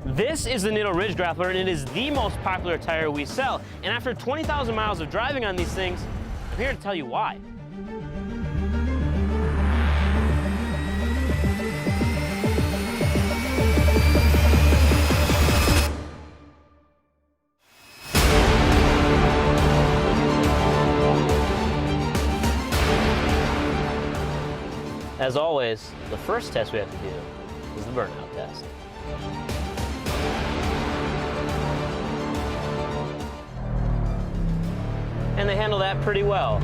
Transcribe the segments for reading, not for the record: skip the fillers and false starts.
This is the Nitto Ridge Grappler, and it is the most popular tire we sell. And after 20,000 miles of driving on these things, I'm here to tell you why. As always, the first test we have to do is the burnout test. And they handle that pretty well.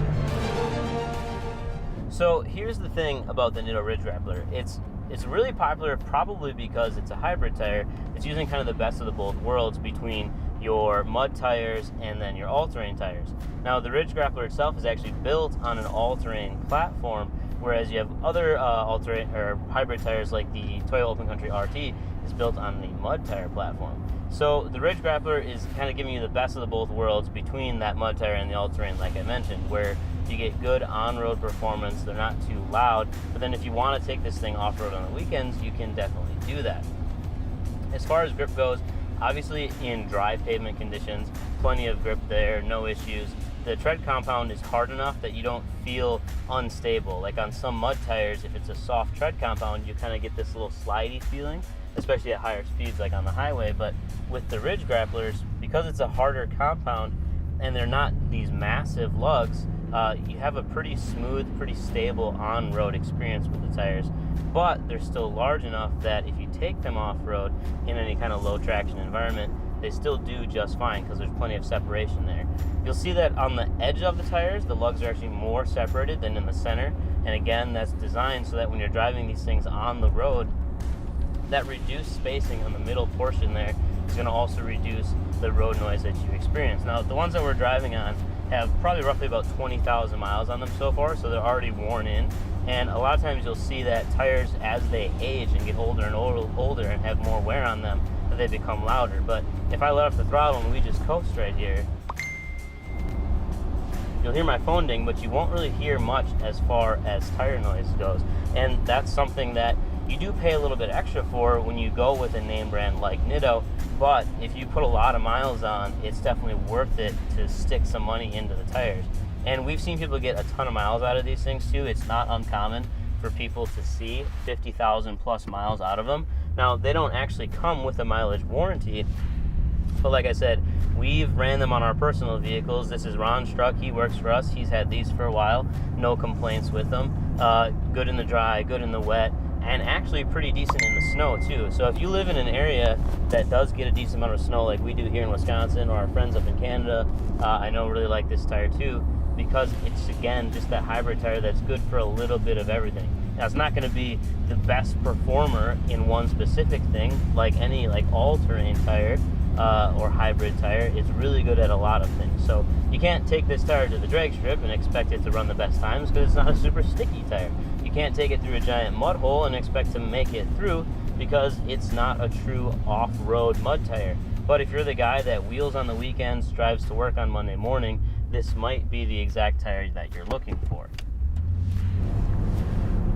So here's the thing about the Nitto Ridge Grappler. It's really popular probably because it's a hybrid tire. It's using kind of the best of the both worlds between your mud tires and then your all-terrain tires. Now the Ridge Grappler itself is actually built on an all-terrain platform, whereas you have other all-terrain or hybrid tires like the Toyota Open Country RT is built on the mud tire platform. So the Ridge Grappler is kind of giving you the best of the both worlds between that mud tire and the all-terrain, like I mentioned, where you get good on-road performance. They're not too loud, but then if you want to take this thing off-road on the weekends, you can definitely do that. As far as grip goes, obviously in dry pavement conditions, plenty of grip there, no issues. The tread compound is hard enough that you don't feel unstable. Like on some mud tires, if it's a soft tread compound, you kind of get this little slidey feeling, especially at higher speeds like on the highway. But with the Ridge Grapplers, because it's a harder compound and they're not these massive lugs, you have a pretty smooth, pretty stable on-road experience with the tires. But they're still large enough that if you take them off-road in any kind of low traction environment, they still do just fine because there's plenty of separation there. You'll see that on the edge of the tires, the lugs are actually more separated than in the center. And again, that's designed so that when you're driving these things on the road, that reduced spacing on the middle portion there is going to also reduce the road noise that you experience. Now, the ones that we're driving on have probably roughly about 20,000 miles on them so far, so they're already worn in. And a lot of times you'll see that tires, as they age and get older and older and have more wear on them, that they become louder. But if I let off the throttle and we just coast right here, you'll hear my phone ding, but you won't really hear much as far as tire noise goes. And that's something that you do pay a little bit extra for when you go with a name brand like Nitto, but if you put a lot of miles on, it's definitely worth it to stick some money into the tires. And we've seen people get a ton of miles out of these things too. It's not uncommon for people to see 50,000 plus miles out of them. Now, they don't actually come with a mileage warranty, but like I said, we've ran them on our personal vehicles. This is Ron's truck. He works for us. He's had these for a while. No complaints with them. Good in the dry, good in the wet, and actually pretty decent in the snow too. So if you live in an area that does get a decent amount of snow like we do here in Wisconsin, or our friends up in Canada, I know really like this tire too, because it's, again, just that hybrid tire that's good for a little bit of everything. Now, it's not going to be the best performer in one specific thing, like any all-terrain tire or hybrid tire. It's really good at a lot of things. So you can't take this tire to the drag strip and expect it to run the best times because it's not a super sticky tire. You can't take it through a giant mud hole and expect to make it through because it's not a true off-road mud tire. But if you're the guy that wheels on the weekends, drives to work on Monday morning, this might be the exact tire that you're looking for.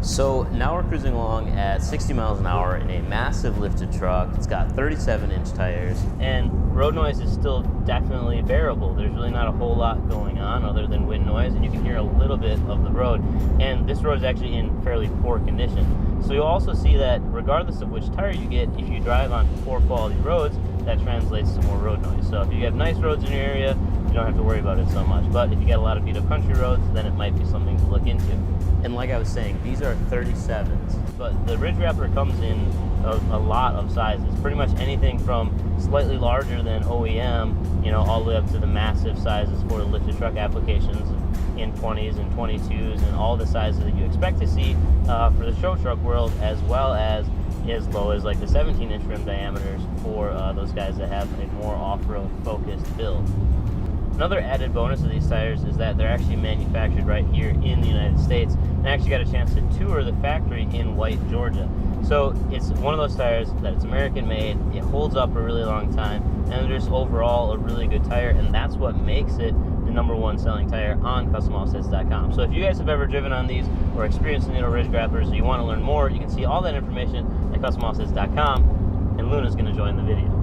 So now we're cruising along at 60 miles an hour in a massive lifted truck. It's got 37-inch tires, and road noise is still definitely bearable. There's really not a whole lot going on other than wind noise, and you can hear a little bit of the road. And this road is actually in fairly poor condition. So you'll also see that regardless of which tire you get, if you drive on poor quality roads, that translates to more road noise. So if you have nice roads in your area, you don't have to worry about it so much. But if you get a lot of beat up country roads, then it might be something to look into. And like I was saying, these are 37s, but the Ridge Grappler comes in a lot of sizes. Pretty much anything from slightly larger than OEM, all the way up to the massive sizes for the lifted truck applications in 20s and 22s and all the sizes that you expect to see for the show truck world, as well as low as like the 17-inch rim diameters for those guys that have a more off-road focused build. Another added bonus of these tires is that they're actually manufactured right here in the United States. And I actually got a chance to tour the factory in White, Georgia. So it's one of those tires that it's American made, it holds up a really long time, and just overall a really good tire, and that's what makes it the #1 selling tire on CustomOffsets.com. So if you guys have ever driven on these or experienced the Nitto Ridge Grapplers, or you want to learn more, you can see all that information at CustomOffsets.com. And and Luna's going to join the video.